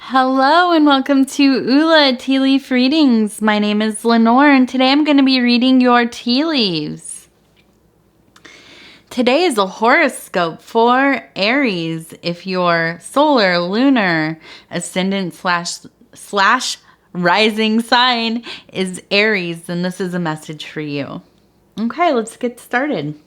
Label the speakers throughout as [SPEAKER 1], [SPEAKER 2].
[SPEAKER 1] Hello and welcome to Ula Tea Leaf Readings. My name is Lenor and today I'm going to be reading your tea leaves. Today is a horoscope for Aries. If your solar, lunar, ascendant slash rising sign is Aries, then this is a message for you. Okay, let's get started.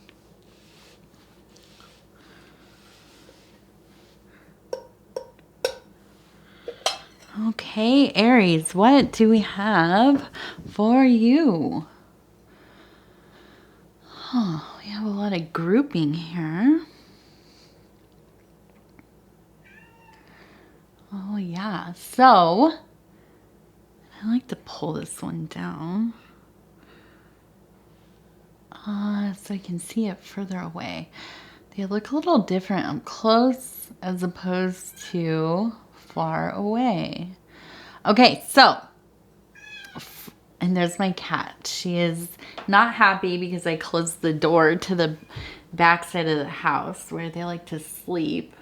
[SPEAKER 1] Okay, Aries, what do we have for you? Oh, we have a lot of grouping here. Oh, yeah. So, I like to pull this one down so I can see it further away. They look a little different up close as opposed to far away. Okay, so, and there's my cat. She is not happy because I closed the door to the back side of the house where they like to sleep.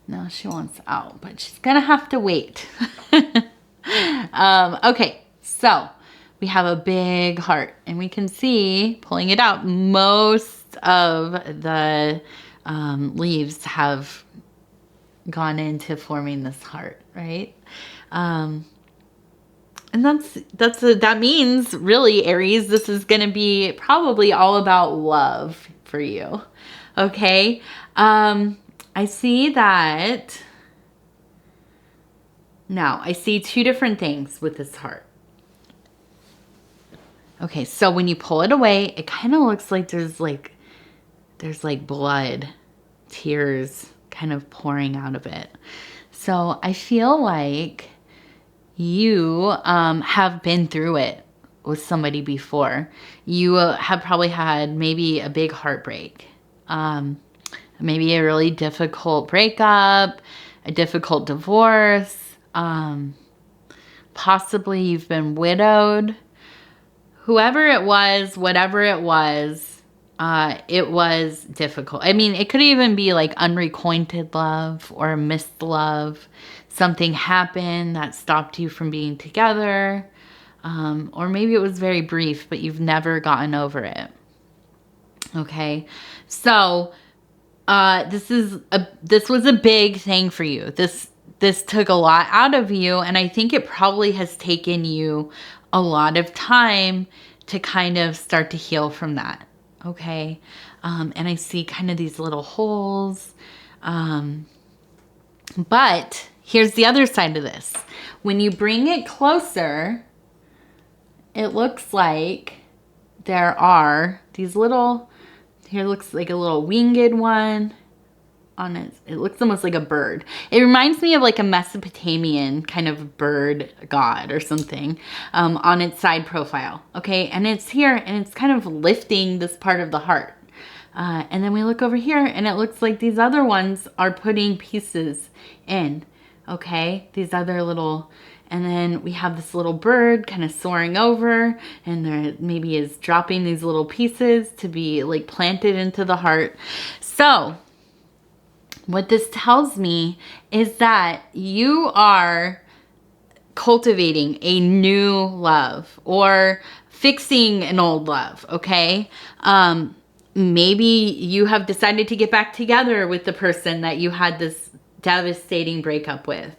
[SPEAKER 1] Now she wants out, but she's gonna have to wait. Okay, so we have a big heart and we can see, pulling it out, most of the leaves have gone into forming this heart, right? And that means really, Aries, this is going to be probably all about love for you. Okay. I see that. Now I see two different things with this heart. Okay. So when you pull it away, it kind of looks like there's like blood, tears kind of pouring out of it. So I feel like you have been through it with somebody before. You have probably had maybe a big heartbreak, maybe a really difficult breakup, a difficult divorce, possibly you've been widowed. Whoever it was, whatever it was difficult. I mean, it could even be like unrequited love or missed love. Something happened that stopped you from being together. Or maybe it was very brief, but you've never gotten over it. Okay. So, this was a big thing for you. This took a lot out of you. And I think it probably has taken you a lot of time to kind of start to heal from that. Okay. And I see kind of these little holes. But here's the other side of this. When you bring it closer, it looks like there are these little, here looks like a little winged one on it. It looks almost like a bird. It reminds me of like a Mesopotamian kind of bird god or something on its side profile. Okay, and it's here and it's kind of lifting this part of the heart. And then we look over here and it looks like these other ones are putting pieces in. Okay, these other little, and then we have this little bird kind of soaring over and there maybe is dropping these little pieces to be like planted into the heart. So what this tells me is that you are cultivating a new love or fixing an old love, okay? Maybe you have decided to get back together with the person that you had this devastating breakup with.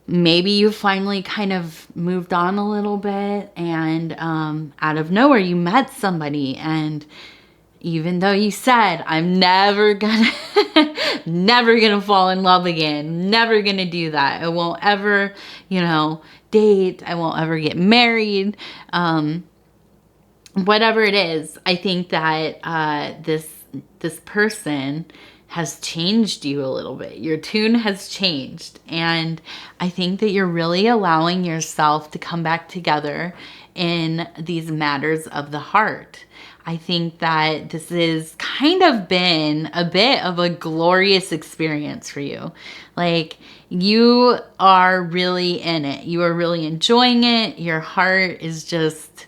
[SPEAKER 1] Maybe you finally kind of moved on a little bit and out of nowhere you met somebody, and even though you said, I'm never gonna fall in love again, never gonna do that, I won't ever, date, I won't ever get married, whatever it is, I think that this person has changed you a little bit. Your tune has changed. And I think that you're really allowing yourself to come back together in these matters of the heart. I think that this has kind of been a bit of a glorious experience for you. Like, you are really in it. You are really enjoying it. Your heart is just,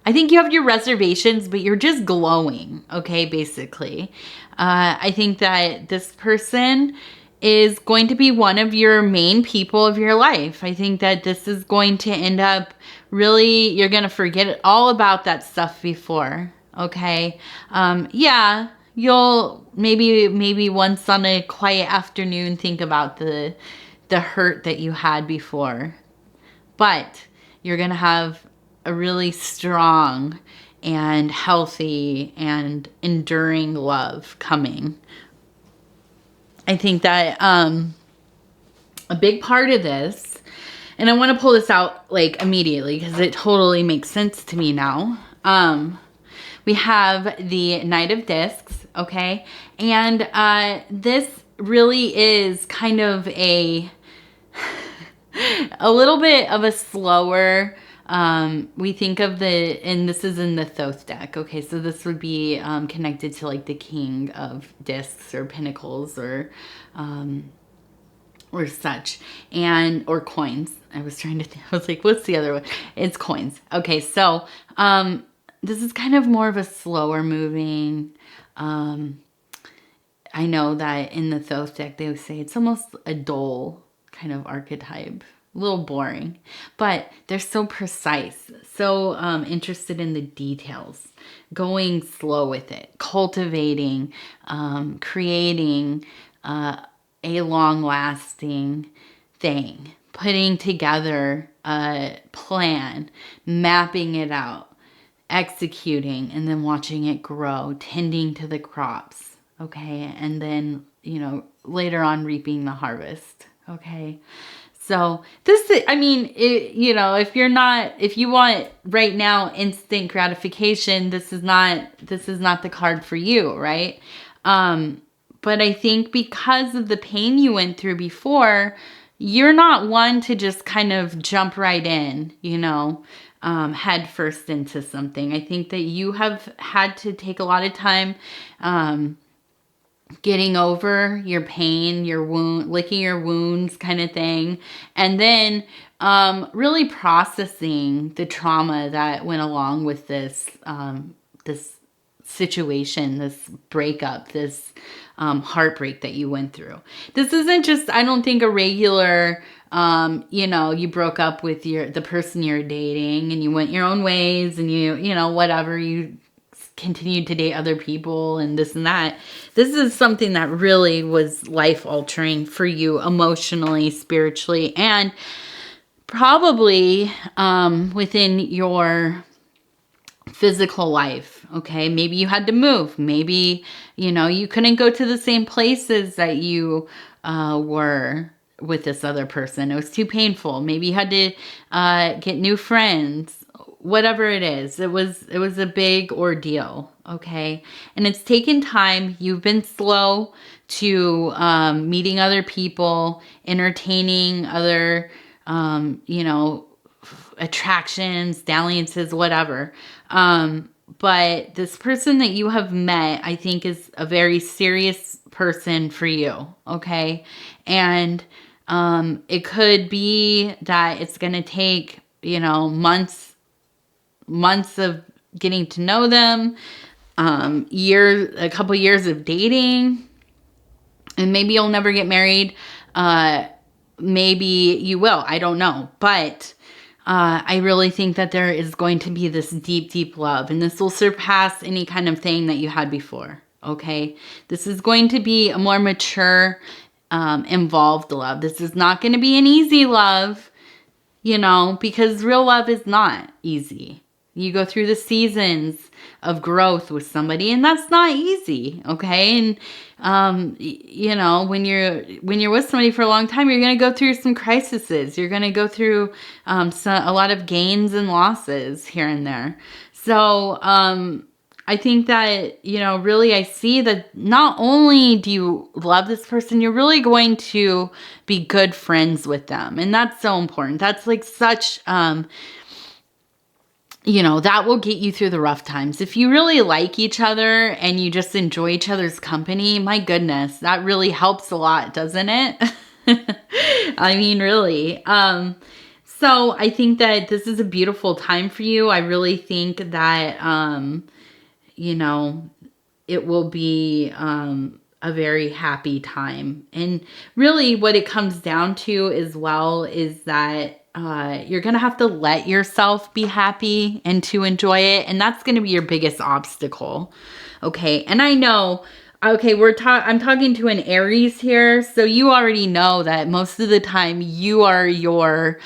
[SPEAKER 1] I think you have your reservations, but you're just glowing, okay, basically. I think that this person is going to be one of your main people of your life. I think that this is going to end up really, you're going to forget all about that stuff before. Okay. Yeah, you'll maybe once on a quiet afternoon think about the hurt that you had before. But you're going to have a really strong and healthy and enduring love coming. I think that a big part of this, and I want to pull this out like immediately because it totally makes sense to me now. We have the Knight of Discs, okay? And this really is kind of a little bit of a slower, we think of and this is in the Thoth deck, okay? So this would be connected to like the King of Discs or Pentacles or such, or coins. I was trying to think, I was like, what's the other one? It's coins. Okay, so this is kind of more of a slower moving, I know that in the Thoth deck, they would say it's almost a dull kind of archetype, a little boring, but they're so precise, so interested in the details, going slow with it, cultivating, creating a long-lasting thing, putting together a plan, mapping it out, executing, and then watching it grow, tending to the crops, okay? And then, later on reaping the harvest, okay? So this, I mean, if you want right now instant gratification, this is not the card for you, right? But I think because of the pain you went through before, you're not one to just kind of jump right in, head first into something. I think that you have had to take a lot of time getting over your pain, your wound, licking your wounds kind of thing. And then really processing the trauma that went along with this situation, this breakup, this heartbreak that you went through. This isn't just, I don't think, a regular, you broke up with the person you're dating and you went your own ways and whatever, you continued to date other people and this and that. This is something that really was life altering for you emotionally, spiritually, and probably within your physical life. Okay, maybe you had to move, maybe you couldn't go to the same places that you were with this other person. It was too painful. Maybe you had to get new friends. Whatever it is, it was a big ordeal, okay? And it's taken time. You've been slow to meeting other people, entertaining other, attractions, dalliances, whatever. But this person that you have met, I think, is a very serious person for you, okay? And it could be that it's going to take, months of getting to know them, a couple years of dating, and maybe you'll never get married. Maybe you will, I don't know. But I really think that there is going to be this deep, deep love, and this will surpass any kind of thing that you had before, okay? This is going to be a more mature, involved love. This is not going to be an easy love, because real love is not easy. You go through the seasons of growth with somebody, and that's not easy, okay? And when you're with somebody for a long time, you're going to go through some crises. You're going to go through a lot of gains and losses here and there. So I think that really, I see that not only do you love this person, you're really going to be good friends with them, and that's so important. That's like such that will get you through the rough times. If you really like each other and you just enjoy each other's company, my goodness, that really helps a lot, doesn't it? I mean, really. So I think that this is a beautiful time for you. I really think that, it will be a very happy time. And really what it comes down to as well is that you're going to have to let yourself be happy and to enjoy it. And that's going to be your biggest obstacle. Okay. And I know, okay, I'm talking to an Aries here. So you already know that most of the time you're your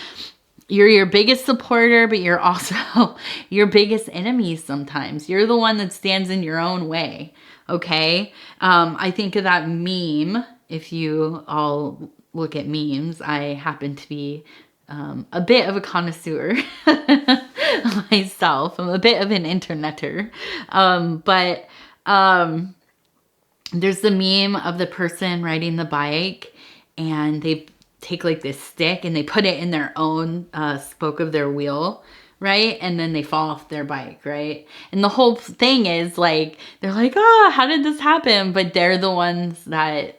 [SPEAKER 1] biggest supporter, but you're also your biggest enemy sometimes. You're the one that stands in your own way. Okay. I think of that meme. If you all look at memes, I happen to be a bit of a connoisseur myself. I'm a bit of an interneter. But there's the meme of the person riding the bike and they take like this stick and they put it in their own spoke of their wheel, right? And then they fall off their bike, right? And the whole thing is like, they're like, oh, how did this happen? But they're the ones that,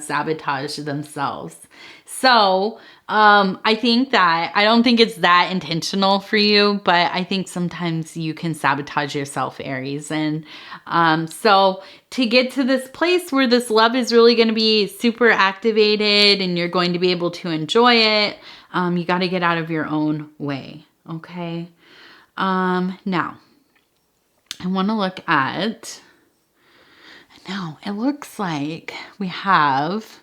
[SPEAKER 1] sabotage themselves. So I think that, I don't think it's that intentional for you, but I think sometimes you can sabotage yourself, Aries. And so to get to this place where this love is really going to be super activated and you're going to be able to enjoy it, you got to get out of your own way. Okay. Now I want to look at, now it looks like we have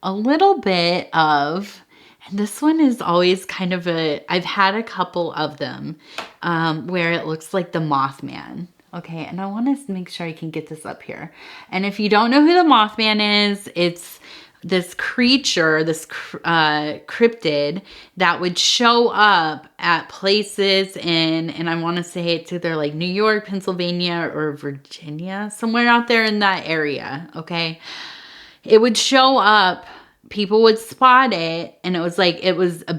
[SPEAKER 1] a little bit of, and this one is always kind of I've had a couple of them where it looks like the Mothman. Okay, and I want to make sure I can get this up here. And if you don't know who the Mothman is, it's this creature, this cryptid that would show up at places and I want to say it's either like New York, Pennsylvania, or Virginia, somewhere out there in that area, okay? It would show up, people would spot it, and it was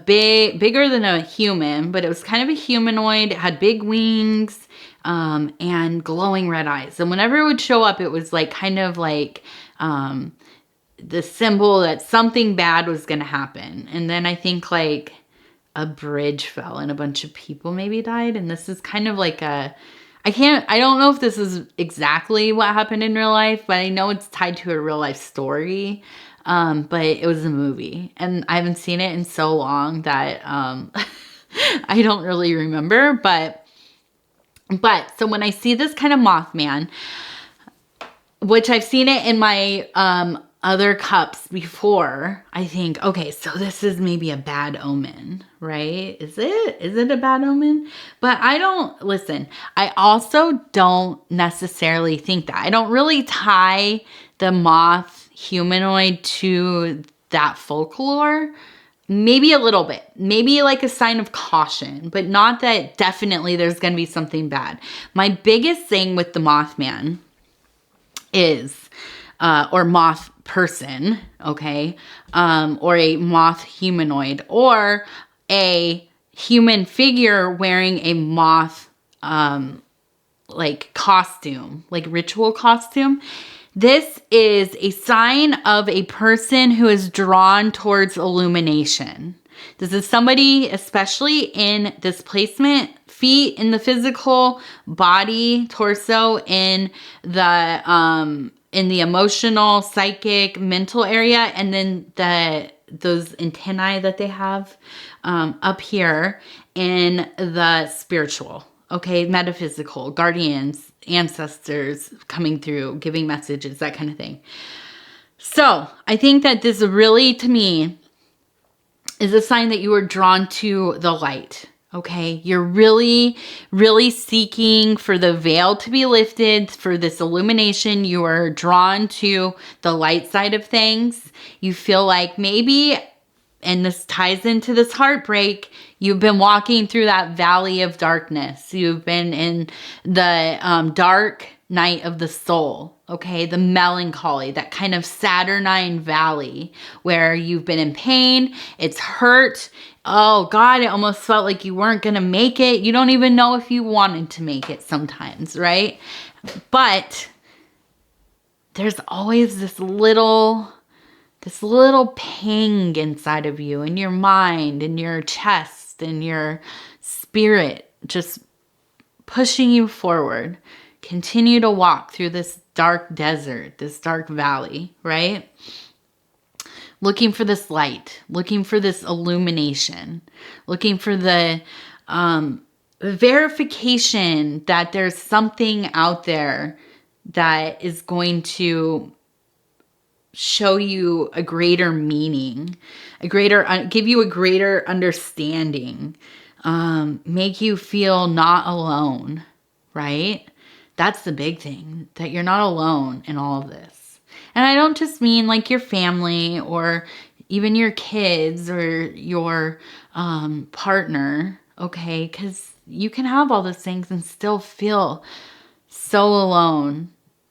[SPEAKER 1] bigger than a human, but it was kind of a humanoid. It had big wings and glowing red eyes. And whenever it would show up, it was like kind of like the symbol that something bad was going to happen. And then I think like a bridge fell and a bunch of people maybe died. And this is kind of like I don't know if this is exactly what happened in real life, but I know it's tied to a real life story. But it was a movie and I haven't seen it in so long that I don't really remember. But so when I see this kind of Mothman, which I've seen it in my other cups before, I think, okay, so this is maybe a bad omen, right? Is it a bad omen? But I also don't necessarily think that. I don't really tie the moth humanoid to that folklore. Maybe a little bit, maybe like a sign of caution, but not that definitely there's going to be something bad. My biggest thing with the Mothman is, or moth person, okay, or a moth humanoid, or a human figure wearing a moth, like costume, like ritual costume. This is a sign of a person who is drawn towards illumination. This is somebody, especially in this placement, feet in the physical, body, torso in the emotional, psychic, mental area, and then those antennae that they have up here in the spiritual, okay, metaphysical, guardians, ancestors coming through, giving messages, that kind of thing. So I think that this really, to me, is a sign that you are drawn to the light. Okay, you're really, really seeking for the veil to be lifted, for this illumination. You are drawn to the light side of things. You feel like maybe, and this ties into this heartbreak, you've been walking through that valley of darkness. You've been in the dark night of the soul, okay? The melancholy, that kind of Saturnine valley where you've been in pain, it's hurt. Oh God, it almost felt like you weren't going to make it. You don't even know if you wanted to make it sometimes, right? But there's always this little ping inside of you, in your mind, in your chest, in your spirit, just pushing you forward, Continue to walk through this dark desert, this dark valley, right? Looking for this light, looking for this illumination, looking for the verification that there's something out there that is going to show you a greater meaning, give you a greater understanding, make you feel not alone, right? That's the big thing, that you're not alone in all of this. And I don't just mean like your family or even your kids or your partner, okay? Because you can have all those things and still feel so alone.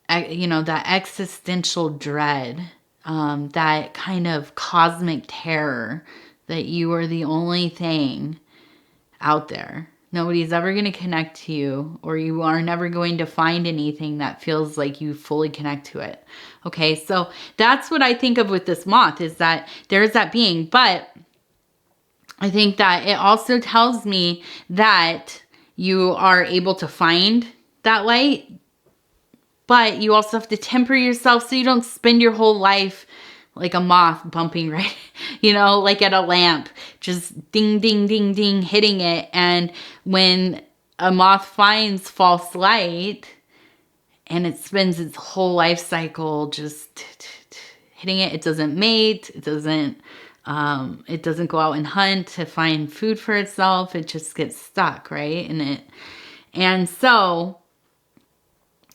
[SPEAKER 1] You know, that existential dread, that kind of cosmic terror that you are the only thing out there. Nobody's ever going to connect to you, or you are never going to find anything that feels like you fully connect to it. Okay, so that's what I think of with this moth, is that there's that being. But I think that it also tells me that you are able to find that light, but you also have to temper yourself so you don't spend your whole life like a moth bumping, right? You know, like at a lamp, just ding, ding, ding, ding, hitting it. And when a moth finds false light and it spends its whole life cycle just hitting it, it doesn't mate, it doesn't go out and hunt to find food for itself. It just gets stuck, right? And so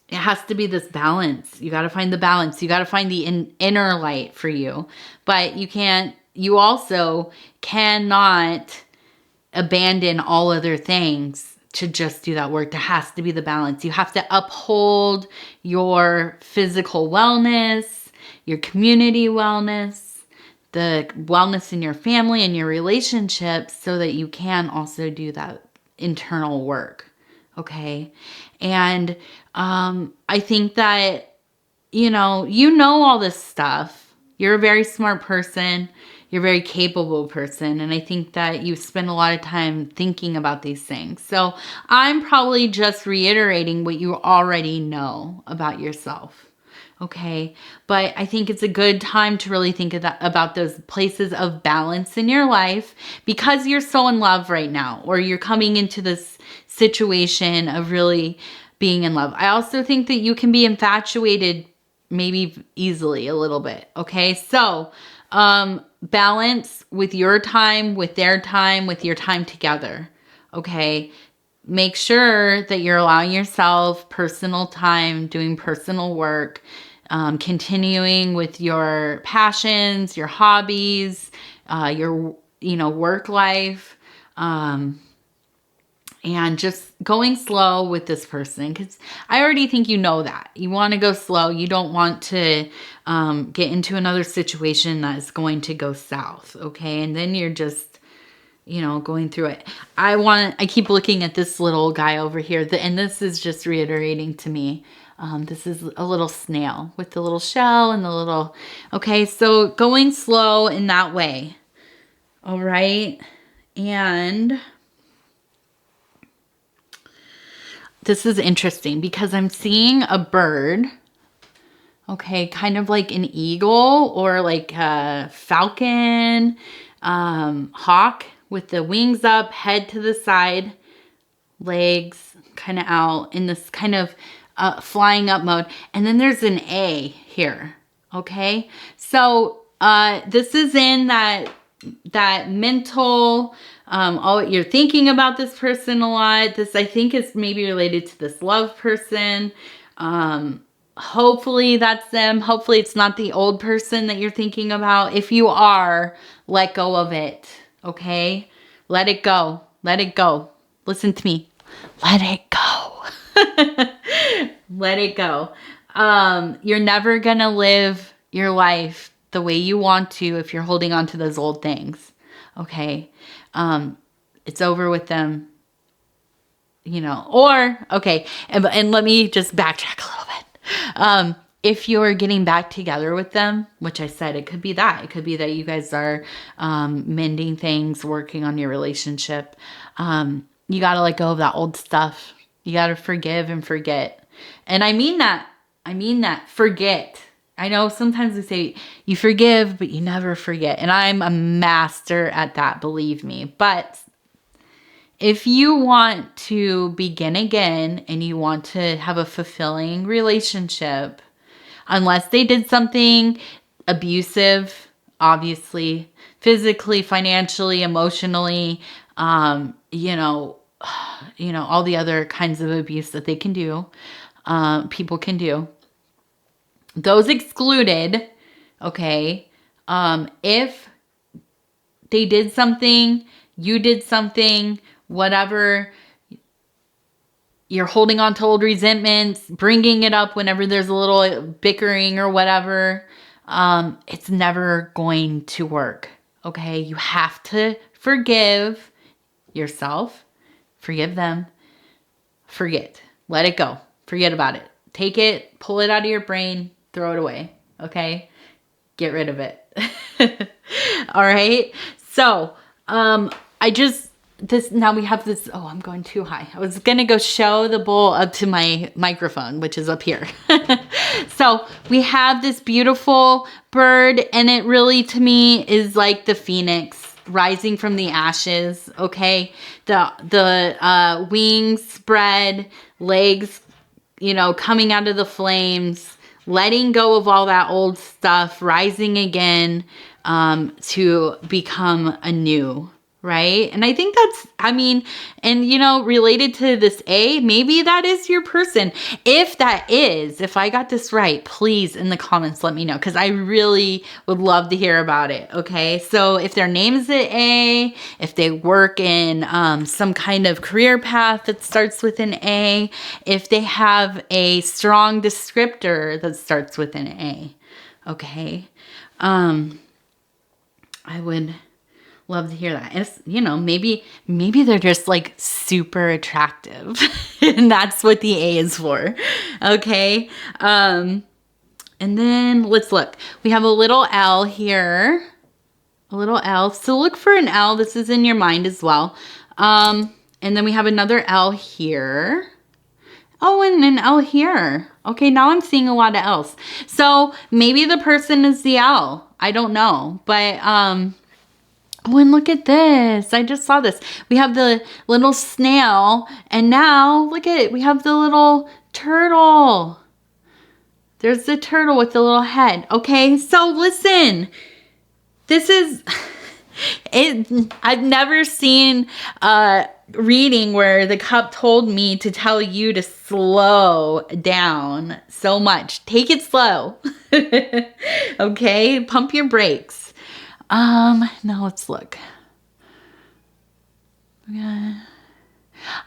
[SPEAKER 1] it has to be this balance. You got to find the balance. You got to find the inner light for you. But you also cannot abandon all other things to just do that work. There has to be the balance. You have to uphold your physical wellness, your community wellness, the wellness in your family and your relationships, so that you can also do that internal work. Okay. And I think that, you know all this stuff. You're a very smart person. You're a very capable person. And I think that you spend a lot of time thinking about these things. So I'm probably just reiterating what you already know about yourself. Okay. But I think it's a good time to really think about those places of balance in your life, because you're so in love right now, or you're coming into this situation of really being in love. I also think that you can be infatuated maybe easily a little bit. Okay. So, balance with your time, with their time, with your time together. Okay. Make sure that you're allowing yourself personal time, doing personal work, continuing with your passions, your hobbies, your, work life, and just going slow with this person, because I already think you know that. You want to go slow. You don't want to get into another situation that is going to go south, okay? And then you're just, going through it. I keep looking at this little guy over here, and this is just reiterating to me. This is a little snail with the little shell and the little, okay? So going slow in that way, all right? And this is interesting because I'm seeing a bird, okay, kind of like an eagle or like a falcon, hawk with the wings up, head to the side, legs kind of out in this kind of flying up mode. And then there's an A here, okay? So this is in that mental, you're thinking about this person a lot. This, I think, is maybe related to this love person. Hopefully that's them. Hopefully it's not the old person that you're thinking about. If you are, let go of it. Okay? Let it go. Let it go. Listen to me. Let it go. Let it go. You're never gonna live your life the way you want to if you're holding on to those old things. Okay? It's over with them, okay. And let me just backtrack a little bit. If you're getting back together with them, which I said, it could be that. It could be that you guys are mending things, working on your relationship. You got to let go of that old stuff. You got to forgive and forget. And I mean that. Forget. I know sometimes we say you forgive, but you never forget. And I'm a master at that, believe me. But if you want to begin again and you want to have a fulfilling relationship, unless they did something abusive, obviously, physically, financially, emotionally, all the other kinds of abuse that they can do, people can do. Those excluded, okay? If they did something, you did something, whatever, you're holding on to old resentments, bringing it up whenever there's a little bickering or whatever, it's never going to work, okay? You have to forgive yourself, forgive them, forget, let it go, forget about it. Take it, pull it out of your brain, throw it away, okay? Get rid of it. All right? So, now we have this, oh, I'm going too high. I was going to go show the bowl up to my microphone, which is up here. So we have this beautiful bird, and it really, to me, is like the phoenix rising from the ashes, okay? The wings spread, legs, coming out of the flames, letting go of all that old stuff, rising again, to become anew, right? And I think that's, related to this A, maybe that is your person. If I got this right, please in the comments let me know, because I really would love to hear about it, okay? So if their name is an A, if they work in some kind of career path that starts with an A, if they have a strong descriptor that starts with an A, okay? I would love to hear that. It's, maybe they're just like super attractive and that's what the A is for. Okay. And then let's look. We have a little L here, a little L. So look for an L. This is in your mind as well. And then we have another L here. Oh, and an L here. Okay, now I'm seeing a lot of L's. So maybe the person is the L. I don't know. But, oh, and look at this. I just saw this. We have the little snail. And now, look at it. We have the little turtle. There's the turtle with the little head. Okay, so listen. This is... I've never seen a reading where the cup told me to tell you to slow down so much. Take it slow. Okay, pump your brakes. Now let's look. I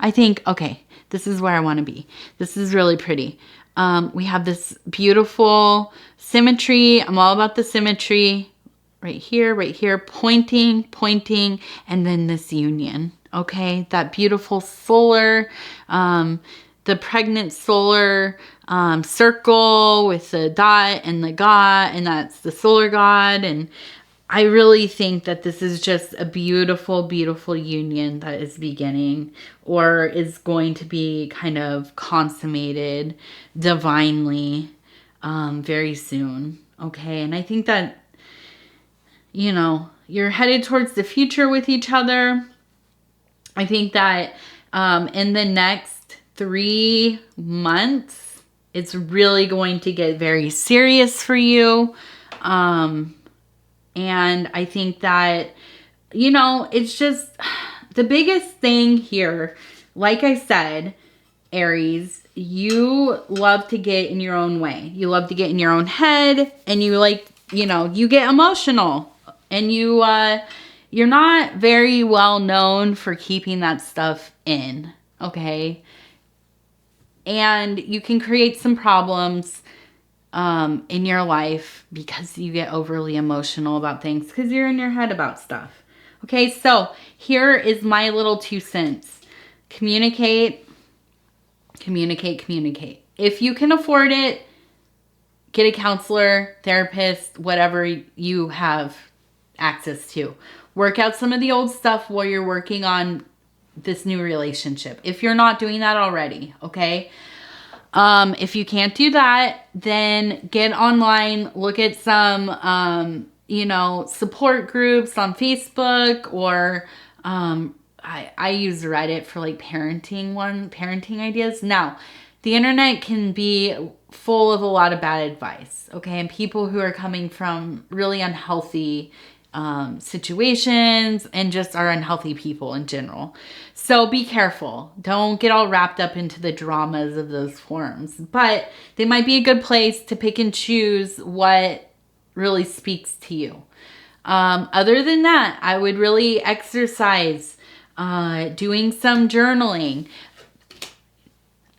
[SPEAKER 1] think, okay, this is where I want to be. This is really pretty. We have this beautiful symmetry. I'm all about the symmetry. Right here, pointing, and then this union, okay? That beautiful solar, the pregnant solar circle with the dot and the god, and that's the solar god. And I really think that this is just a beautiful, beautiful union that is beginning or is going to be kind of consummated divinely very soon, okay? And I think that you're headed towards the future with each other. I think that in the next 3 months, it's really going to get very serious for you. And I think that, it's just the biggest thing here. Like I said, Aries, you love to get in your own way. You love to get in your own head, and you you get emotional. And you're not very well known for keeping that stuff in, okay? And you can create some problems in your life because you get overly emotional about things because you're in your head about stuff. Okay, so here is my little 2 cents. Communicate. If you can afford it, get a counselor, therapist, whatever you have access to. Work out some of the old stuff while you're working on this new relationship. If you're not doing that already, okay? If you can't do that, then get online, look at some, you know, support groups on Facebook, or I use Reddit for like parenting ideas. Now, the internet can be full of a lot of bad advice, okay? And people who are coming from really unhealthy situations and just are unhealthy people in general. So be careful. Don't get all wrapped up into the dramas of those forums. But they might be a good place to pick and choose what really speaks to you. Other than that, I would really exercise, doing some journaling.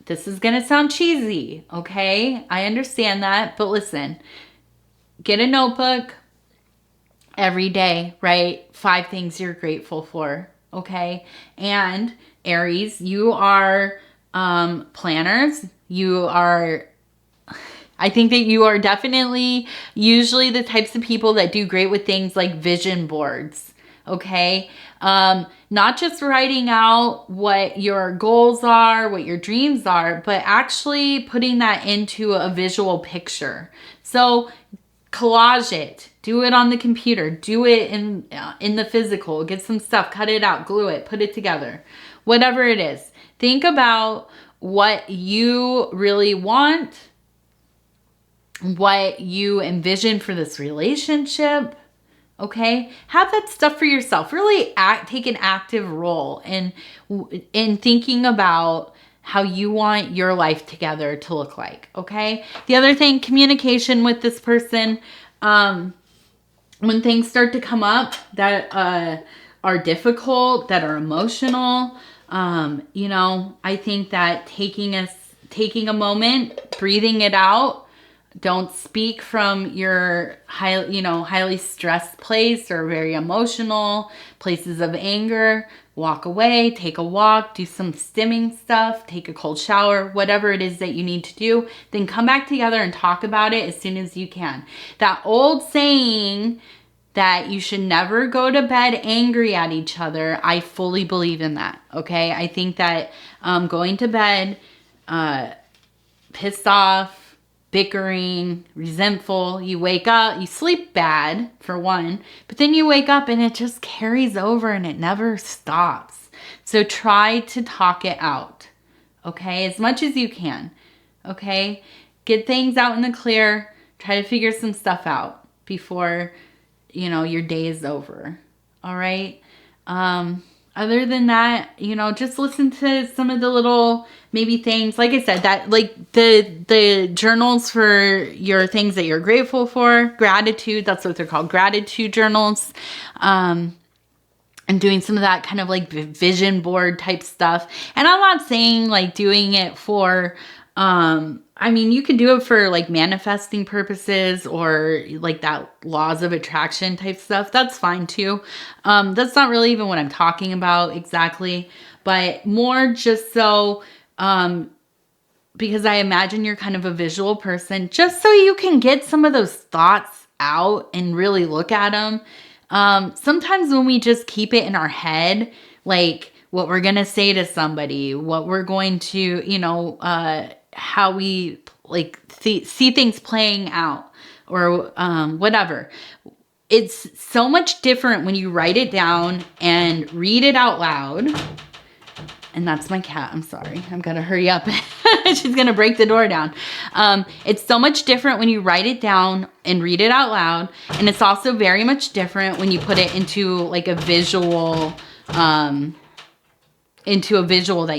[SPEAKER 1] This is going to sound cheesy, okay? I understand that, but listen, get a notebook every day, write 5 things you're grateful for, okay? And Aries, you are planners. I think that you are definitely usually the types of people that do great with things like vision boards, okay? Not just writing out what your goals are, what your dreams are, but actually putting that into a visual picture. So collage it, do it on the computer, do it in the physical, get some stuff, cut it out, glue it, put it together, whatever it is. Think about what you really want, what you envision for this relationship. Okay, have that stuff for yourself. Really take an active role in thinking about how you want your life together to look like. Okay. The other thing, communication with this person. When things start to come up that are difficult, that are emotional, you know, I think that taking a moment, breathing it out. Don't speak from your highly stressed place or very emotional places of anger. Walk away, take a walk, do some stimming stuff, take a cold shower, whatever it is that you need to do. Then come back together and talk about it as soon as you can. That old saying that you should never go to bed angry at each other, I fully believe in that, okay? I think that going to bed pissed off, bickering, resentful, you wake up, you sleep bad for one, but then you wake up and it just carries over and it never stops. So try to talk it out, okay? As much as you can, okay? Get things out in the clear. Try to figure some stuff out before, you know, your day is over, all right? Other than that, you know, just listen to some of the little maybe things. Like I said, that like the journals for your things that you're grateful for, gratitude, that's what they're called, gratitude journals. And doing some of that kind of like vision board type stuff. And I'm not saying like doing it for, I mean, you could do it for like manifesting purposes or like that laws of attraction type stuff. That's fine too. That's not really even what I'm talking about exactly, but more just so, because I imagine you're kind of a visual person, just so you can get some of those thoughts out and really look at them. Sometimes when we just keep it in our head, like what we're going to say to somebody, what we're going to, you know, how we like see things playing out or whatever. It's so much different when you write it down and read it out loud. And that's my cat. I'm sorry. I'm going to hurry up. She's going to break the door down. It's so much different when you write it down and read it out loud. And it's also very much different when you put it into like a visual, that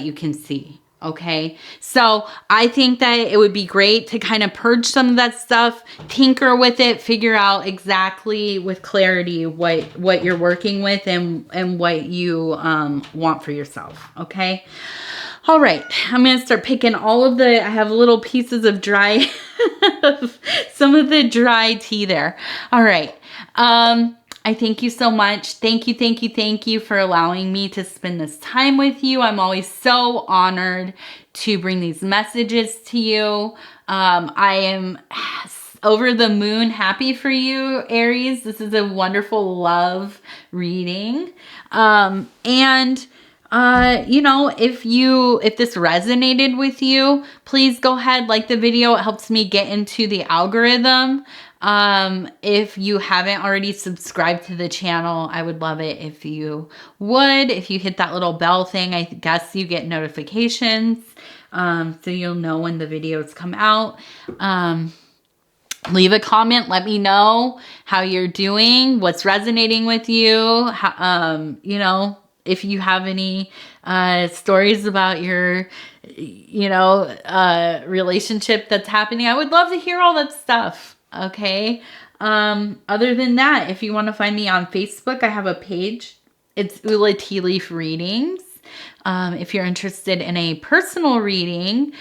[SPEAKER 1] you can see. Okay. So I think that it would be great to kind of purge some of that stuff, tinker with it, figure out exactly with clarity what you're working with and what you want for yourself. Okay. All right. I'm going to start picking I have little pieces of dry, some of the dry tea there. All right. I thank you so much. Thank you for allowing me to spend this time with you. I'm always so honored to bring these messages to you. I am over the moon happy for you, Aries. This is a wonderful love reading. And You know, if this resonated with you, please go ahead, like the video. It helps me get into the algorithm. If you haven't already subscribed to the channel, I would love it if you would. If you hit that little bell thing, I guess you get notifications, so you'll know when the videos come out. Leave a comment. Let me know how you're doing, what's resonating with you. How, you know, if you have any stories about your, you know, relationship that's happening, I would love to hear all that stuff. Okay. Other than that, if you want to find me on Facebook, I have a page. It's Ula Tea Leaf Readings. If you're interested in a personal reading,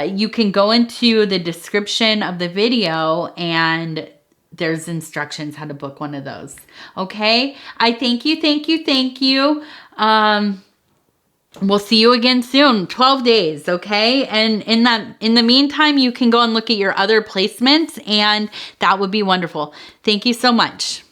[SPEAKER 1] you can go into the description of the video and there's instructions how to book one of those. Okay. I thank you. Thank you. Thank you. We'll see you again soon. 12 days. Okay. And in the meantime, you can go and look at your other placements and that would be wonderful. Thank you so much.